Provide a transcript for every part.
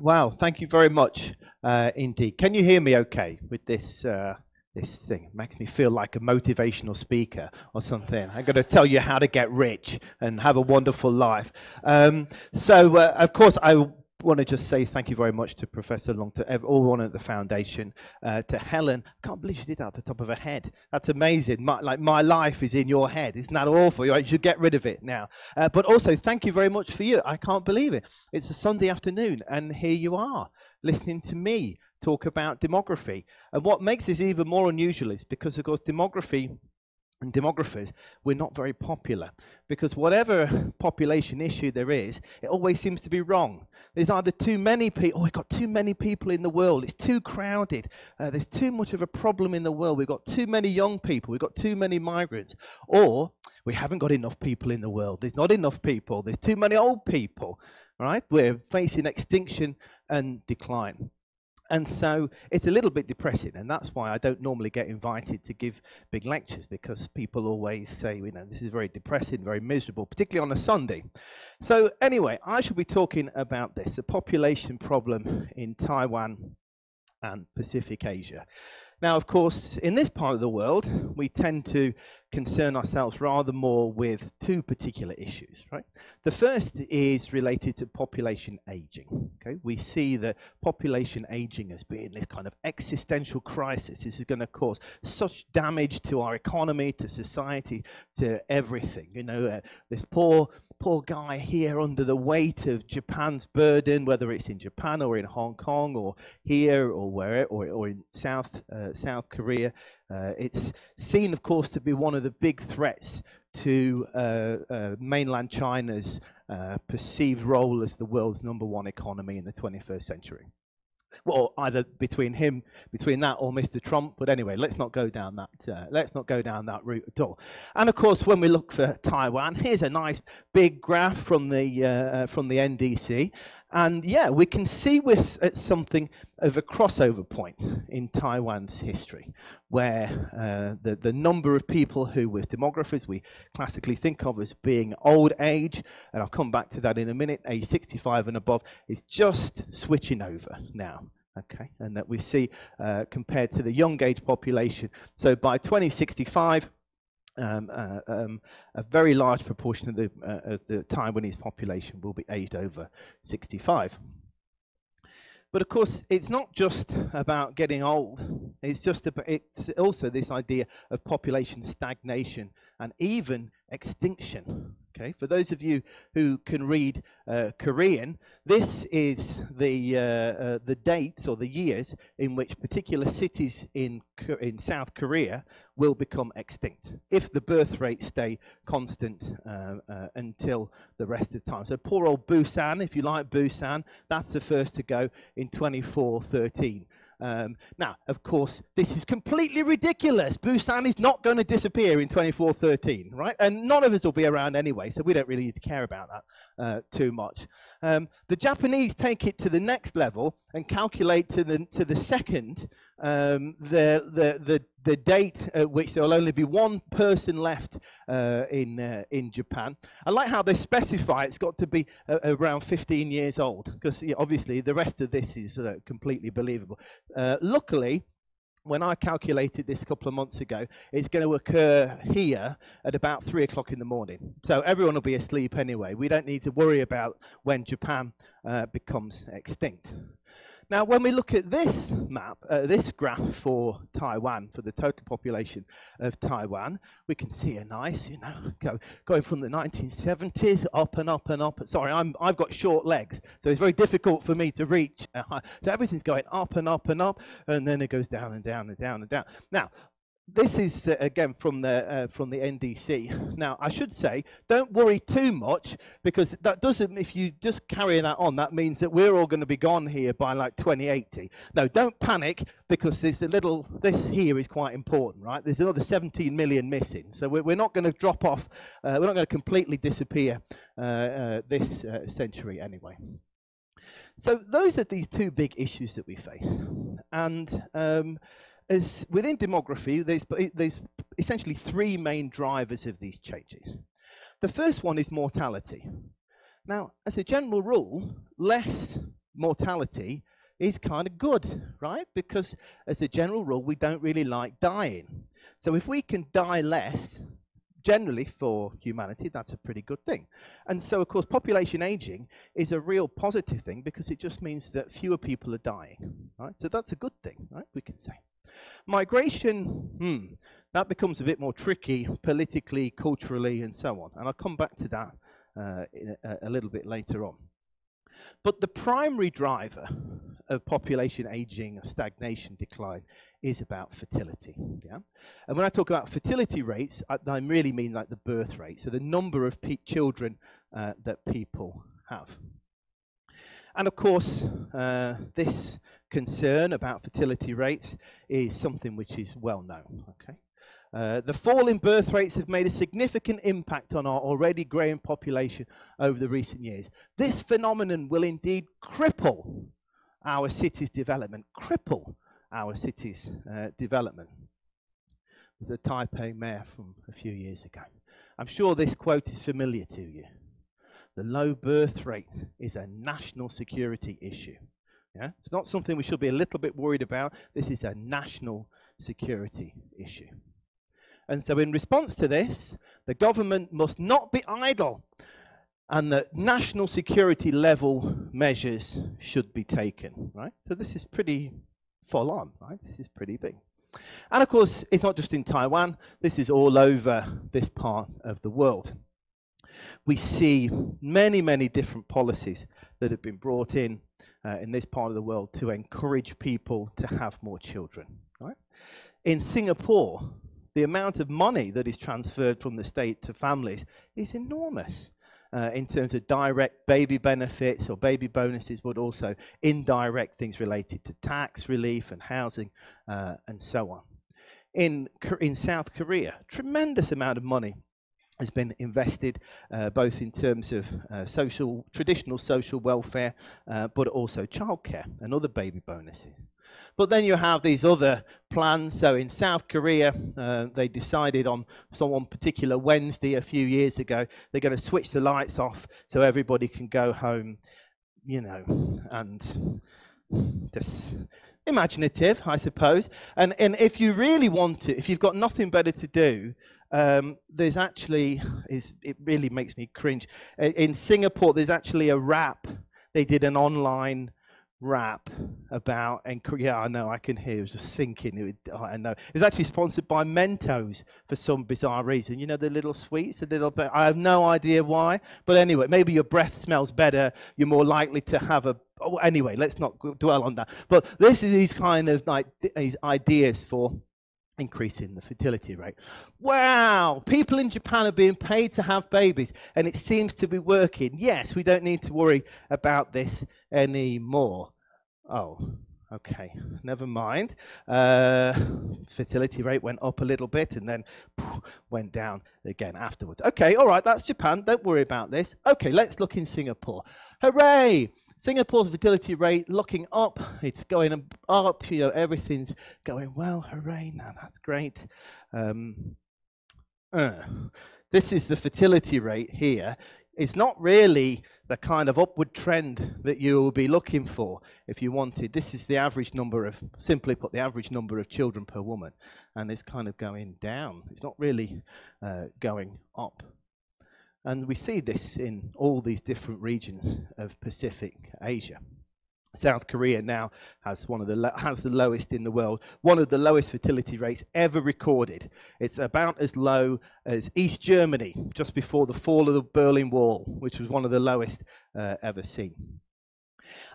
Wow, thank you very much indeed. Can you hear me okay with this this thing? It makes me feel like a motivational speaker or something. I'm going to tell you how to get rich and have a wonderful life. Of course, I want to just say thank you very much to Professor Long, to everyone at the foundation, to Helen. I can't believe she did that at the top of her head. That's amazing. My life is in your head. Isn't that awful? You should get rid of it now. But also, thank you very much for you. I can't believe it. It's a Sunday afternoon, and here you are, listening to me talk about demography. And what makes this even more unusual is because, of course, demography and demographers, we're not very popular, because whatever population issue there is, it always seems to be wrong. There's either too many people, we've got too many people in the world, it's too crowded, there's too much of a problem in the world, we've got too many young people, we've got too many migrants, or we haven't got enough people in the world, there's not enough people, there's too many old people, right? We're facing extinction and decline. And so it's a little bit depressing, and that's why I don't normally get invited to give big lectures, because people always say, you know, this is very depressing, very miserable, particularly on a Sunday. So anyway, I shall be talking about this, a population problem in Taiwan and Pacific Asia. Now, of course, in this part of the world, we tend to concern ourselves rather more with two particular issues, right? The first is related to population aging. Okay, we see that population aging as being this kind of existential crisis. This is going to cause such damage to our economy, to society, to everything. You know, this poor guy here under the weight of Japan's burden, whether it's in Japan or in Hong Kong or here or where, or in South Korea. It's seen, of course, to be one of the big threats to mainland China's perceived role as the world's #1 economy in the 21st century. Well, either between that or Mr. Trump. But anyway, let's not go down that route at all. And of course, when we look for Taiwan, here's a nice big graph from the NDC. And yeah, we can see we're at something of a crossover point in Taiwan's history, where the number of people who, with demographers, we classically think of as being old age, and I'll come back to that in a minute, age 65 and above, is just switching over now. Okay, and that we see compared to the young age population. So by 2065, a very large proportion of the Taiwanese population will be aged over 65. But of course, it's not just about getting old. It's also this idea of population stagnation and even extinction. Okay, for those of you who can read Korean, this is the dates or the years in which particular cities in South Korea will become extinct if the birth rates stay constant until the rest of the time. So poor old Busan, if you like Busan, that's the first to go in 2413. Now, of course, this is completely ridiculous. Busan is not going to disappear in 2413, right? And none of us will be around anyway, so we don't really need to care about that too much. The Japanese take it to the next level and calculate to the second the date at which there will only be one person left in Japan. I like how they specify it's got to be around 15 years old, because obviously the rest of this is completely believable. Luckily, when I calculated this a couple of months ago, it's going to occur here at about 3 o'clock in the morning. So everyone will be asleep anyway. We don't need to worry about when Japan becomes extinct. Now, when we look at this map, this graph for Taiwan, for the total population of Taiwan, we can see a nice, you know, going from the 1970s up and up and up. Sorry, I've got short legs, so it's very difficult for me to reach. So everything's going up and up and up, and then it goes down and down and down and down. Now, this is again from the NDC. Now, I should say, don't worry too much, because that doesn't. If you just carry that on, that means that we're all going to be gone here by like 2080. No, don't panic, because there's this here is quite important, right? There's another 17 million missing, so we're not going to drop off. We're not going to completely disappear this century anyway. So those are these two big issues that we face, and as within demography, there's essentially three main drivers of these changes. The first one is mortality. Now, as a general rule, less mortality is kind of good, right? Because as a general rule, we don't really like dying. So if we can die less, generally for humanity, that's a pretty good thing. And so, of course, population aging is a real positive thing because it just means that fewer people are dying, right? So that's a good thing, right? We can say. Migration, that becomes a bit more tricky politically, culturally, and so on. And I'll come back to that a little bit later on. But the primary driver of population aging, stagnation, decline is about fertility. Yeah? And when I talk about fertility rates, I really mean like the birth rate, so the number of children that people have. And of course, this concern about fertility rates is something which is well known. Okay? The fall in birth rates have made a significant impact on our already growing population over the recent years. This phenomenon will indeed cripple our city's development, development. There's a Taipei mayor from a few years ago. I'm sure this quote is familiar to you. The low birth rate is a national security issue. Yeah? It's not something we should be a little bit worried about. This is a national security issue. And so in response to this, the government must not be idle, and that national security level measures should be taken, right? So this is pretty full on, right? This is pretty big. And of course, it's not just in Taiwan, this is all over this part of the world. We see many, many different policies that have been brought in this part of the world to encourage people to have more children, right? In Singapore, the amount of money that is transferred from the state to families is enormous in terms of direct baby benefits or baby bonuses, but also indirect things related to tax relief and housing and so on. In South Korea, tremendous amount of money has been invested both in terms of traditional social welfare, but also childcare and other baby bonuses. But then you have these other plans. So in South Korea, they decided on one particular Wednesday a few years ago, they're going to switch the lights off so everybody can go home, you know, and just imaginative, I suppose. And if you really want to, if you've got nothing better to do, there's actually, it really makes me cringe. In Singapore, there's actually a rap. They did an online rap about, and yeah, I know, I can hear it was just sinking. I know. It was actually sponsored by Mentos for some bizarre reason. You know, the little sweets, a little bit. I have no idea why. But anyway, maybe your breath smells better. You're more likely to have a. Oh, anyway, let's not dwell on that. But this is these kind of like these ideas for increasing the fertility rate. Wow, people in Japan are being paid to have babies, and it seems to be working. Yes, we don't need to worry about this anymore. Oh, okay, never mind. Fertility rate went up a little bit and then went down again afterwards. Okay, all right, that's Japan. Don't worry about this. Okay, let's look in Singapore. Hooray! Singapore's fertility rate looking up. It's going up. You know, everything's going well. Hooray! Now that's great. This is the fertility rate here. It's not really the kind of upward trend that you will be looking for if you wanted. This is the average number of, simply put, the average number of children per woman, and it's kind of going down. It's not really going up. And we see this in all these different regions of Pacific Asia. South Korea now has has the lowest in the world, one of the lowest fertility rates ever recorded. It's about as low as East Germany, just before the fall of the Berlin Wall, which was one of the lowest ever seen.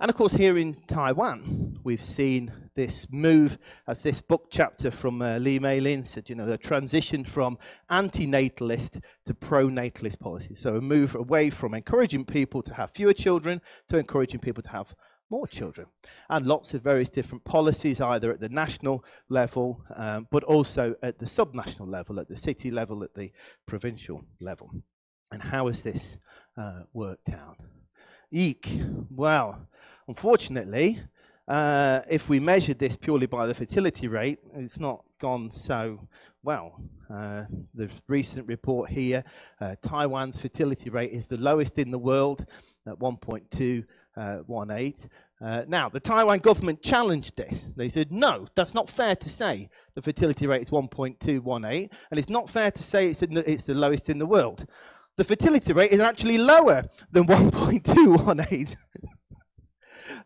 And of course, here in Taiwan, we've seen this move, as this book chapter from Li Mei-lin said, you know, the transition from anti-natalist to pro-natalist policy. So a move away from encouraging people to have fewer children to encouraging people to have more children, and lots of various different policies, either at the national level, but also at the subnational level, at the city level, at the provincial level. And how has this worked out? Eek. Well, unfortunately, if we measured this purely by the fertility rate, it's not gone so well. The recent report here, Taiwan's fertility rate is the lowest in the world at 1.2 Now, the Taiwan government challenged this. They said, no, that's not fair to say the fertility rate is 1.218, and it's not fair to say it's the lowest in the world. The fertility rate is actually lower than 1.218.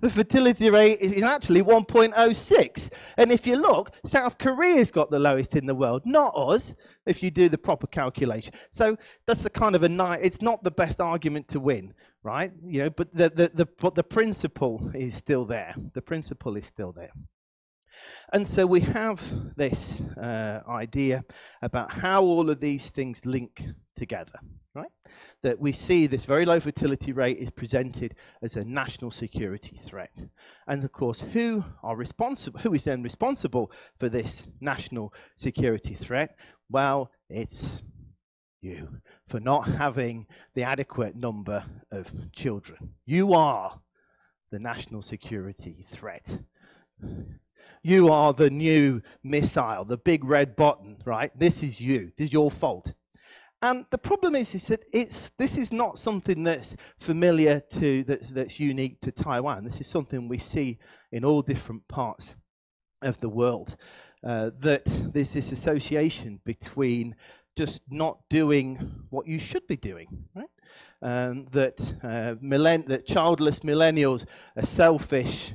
The fertility rate is actually 1.06. And if you look, South Korea's got the lowest in the world, not us, if you do the proper calculation. So that's a kind of it's not the best argument to win, right? You know, but the principle is still there. The principle is still there. And so we have this idea about how all of these things link together, right? That we see this very low fertility rate is presented as a national security threat. And of course, who is then responsible for this national security threat? Well, it's you, for not having the adequate number of children. You are the national security threat. You are the new missile, the big red button, right? This is you. This is your fault. And the problem is that this is not something that's familiar to, that's unique to Taiwan. This is something we see in all different parts of the world. That there's this association between just not doing what you should be doing, right? That childless millennials are selfish.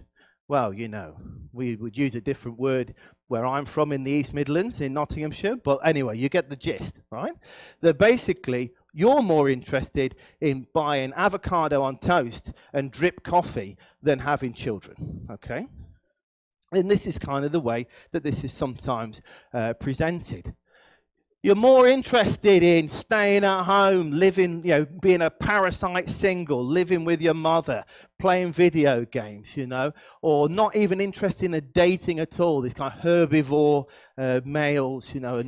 Well, you know, we would use a different word where I'm from in the East Midlands, in Nottinghamshire. But anyway, you get the gist, right? That basically, you're more interested in buying avocado on toast and drip coffee than having children, okay? And this is kind of the way that this is sometimes presented. You're more interested in staying at home, living, you know, being a parasite single, living with your mother, playing video games, you know, or not even interested in dating at all. This kind of herbivore males, you know,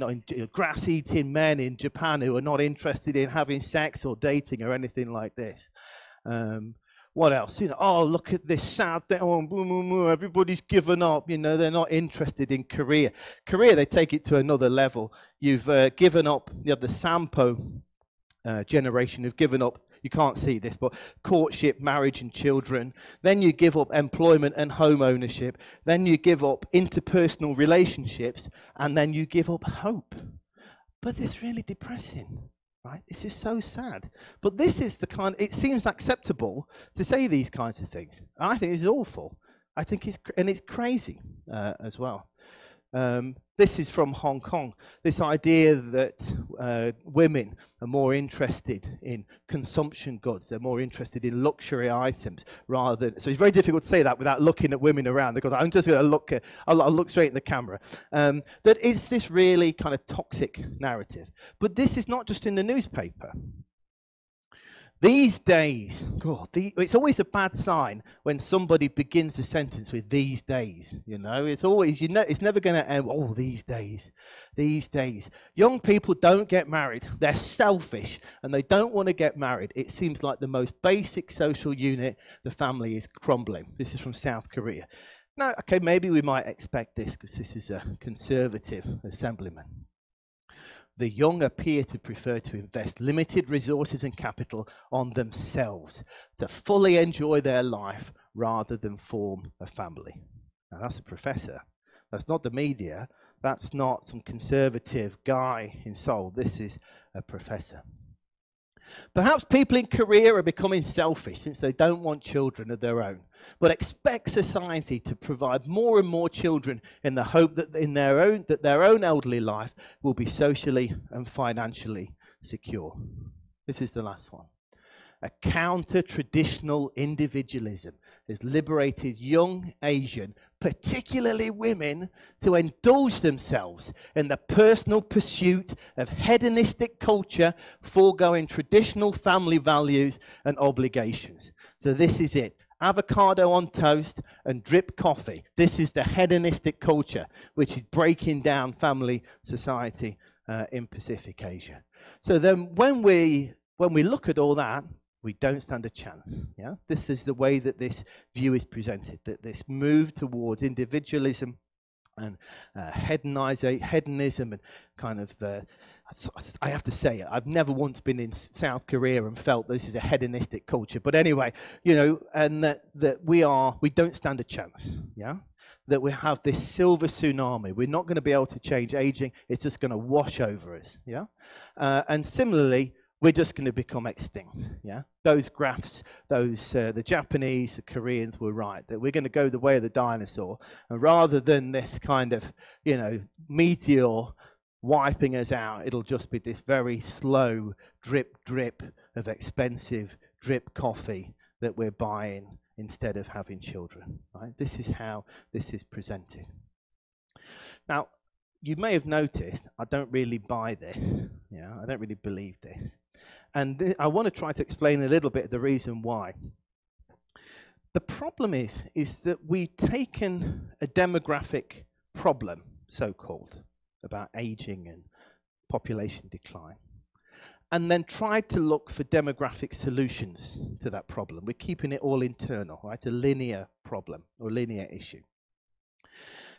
grass-eating men in Japan who are not interested in having sex or dating or anything like this. What else? You know, oh, look at this sad thing. Oh, everybody's given up. You know, they're not interested in career. Career, they take it to another level. You've given up. You have the Sampo generation who've given up. You can't see this, but courtship, marriage, and children. Then you give up employment and home ownership. Then you give up interpersonal relationships, and then you give up hope. But it's really depressing. Right? This is so sad. But this is the kind, it seems acceptable to say these kinds of things. I think it's awful. I think it's crazy as well. This is from Hong Kong. This idea that women are more interested in consumption goods. They're more interested in luxury items rather than. So it's very difficult to say that without looking at women around, because I'm just going to look at. I'll look straight in the camera. That it's this really kind of toxic narrative. But this is not just in the newspaper. These days, God, it's always a bad sign when somebody begins a sentence with "these days." You know, it's always, you know, it's never going to end. Oh, these days, these days. Young people don't get married. They're selfish and they don't want to get married. It seems like the most basic social unit, the family, is crumbling. This is from South Korea. Now, okay, maybe we might expect this because this is a conservative assemblyman. The young appear to prefer to invest limited resources and capital on themselves to fully enjoy their life rather than form a family. Now, that's a professor. That's not the media. That's not some conservative guy in Seoul. This is a professor. Perhaps people in Korea are becoming selfish since they don't want children of their own, but expect society to provide more and more children in the hope that their own elderly life will be socially and financially secure. This is the last one. A counter-traditional individualism has liberated young Asian, particularly women, to indulge themselves in the personal pursuit of hedonistic culture, foregoing traditional family values and obligations. So this is it. Avocado on toast and drip coffee. This is the hedonistic culture, which is breaking down family society in Pacific Asia. So then when we look at all that, we don't stand a chance. Yeah, this is the way that this view is presented, that this move towards individualism and hedonism and kind of I have to say it, I've never once been in South Korea and felt this is a hedonistic culture. But anyway, you know, and that we don't stand a chance, yeah? That we have this silver tsunami. We're not going to be able to change aging. It's just going to wash over us, yeah? And similarly, we're just going to become extinct, yeah? Those graphs, the Japanese, the Koreans were right, that we're going to go the way of the dinosaur. And rather than this kind of, you know, meteor wiping us out, it'll just be this very slow drip, drip of expensive drip coffee that we're buying instead of having children, right? This is how this is presented. Now, you may have noticed I don't really buy this, yeah? I don't really believe this. And I want to try to explain a little bit of the reason why. The problem is that we've taken a demographic problem, so-called, about aging and population decline, and then tried to look for demographic solutions to that problem. We're keeping it all internal, right? A linear problem or linear issue.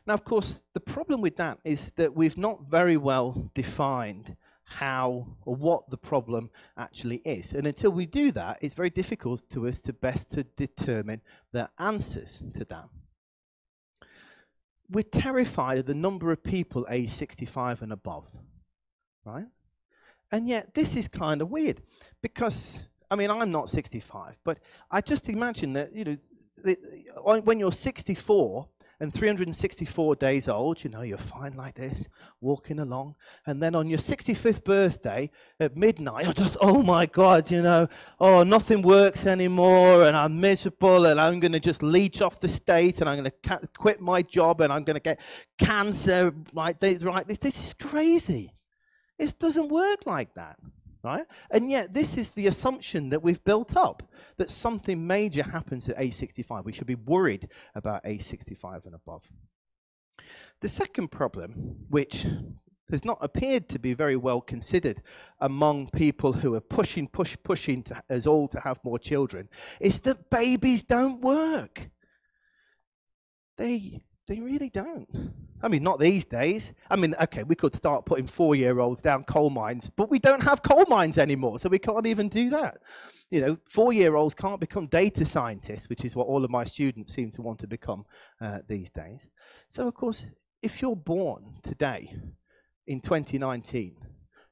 Now, of course, the problem with that is that we've not very well defined how or what the problem actually is. And until we do that, it's very difficult to us to best to determine the answers to that. We're terrified of the number of people aged 65 and above, right? And yet this is kind of weird because, I mean, I'm not 65, but I just imagine that, you know, when you're 64 and 364 days old, you know, you're fine like this, walking along, and then on your 65th birthday at midnight, oh my God, you know, oh, nothing works anymore, and I'm miserable, and I'm going to just leech off the state, and I'm going to quit my job, and I'm going to get cancer, right? This is crazy. It doesn't work like that, right? And yet this is the assumption that we've built up, that something major happens at age 65. We should be worried about age 65 and above. The second problem, which has not appeared to be very well considered among people who are pushing us all to have more children, is that babies don't work. They really don't. I mean, not these days. I mean, okay, we could start putting 4-year-olds down coal mines, but we don't have coal mines anymore, so we can't even do that. You know, 4-year-olds can't become data scientists, which is what all of my students seem to want to become these days. So, of course, if you're born today in 2019,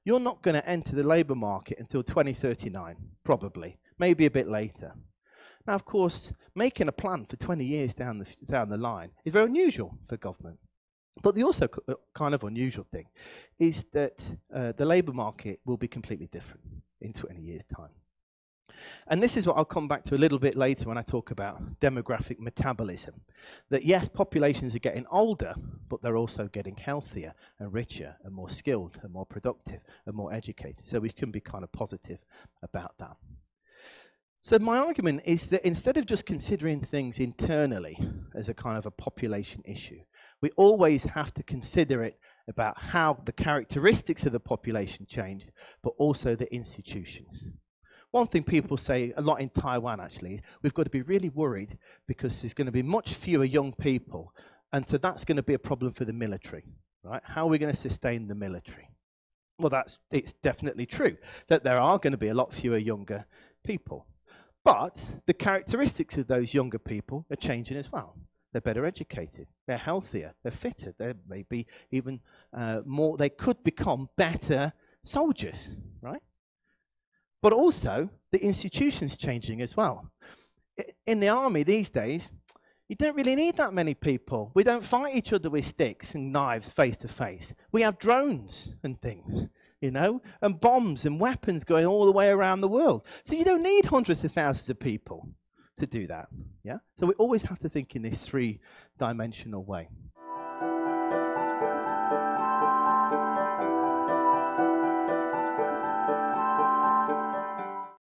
you're not going to enter the labour market until 2039, probably, maybe a bit later. Now, of course, making a plan for 20 years down the line is very unusual for government. But the also kind of unusual thing is that the labour market will be completely different in 20 years' time. And this is what I'll come back to a little bit later when I talk about demographic metabolism. That yes, populations are getting older, but they're also getting healthier and richer and more skilled and more productive and more educated. So we can be kind of positive about that. So my argument is that instead of just considering things internally as a kind of a population issue, we always have to consider it about how the characteristics of the population change, but also the institutions. One thing people say a lot in Taiwan, actually, is we've got to be really worried because there's going to be much fewer young people, and so that's going to be a problem for the military, right? How are we going to sustain the military? Well, it's definitely true that there are going to be a lot fewer younger people. But the characteristics of those younger people are changing as well. They're better educated, they're healthier, they're fitter, they're maybe even more, they could become better soldiers, right? But also, the institution's changing as well. In the army these days, you don't really need that many people. We don't fight each other with sticks and knives face to face. We have drones and things, you know, and bombs and weapons going all the way around the world. So you don't need hundreds of thousands of people to do that, yeah? So we always have to think in this three-dimensional way.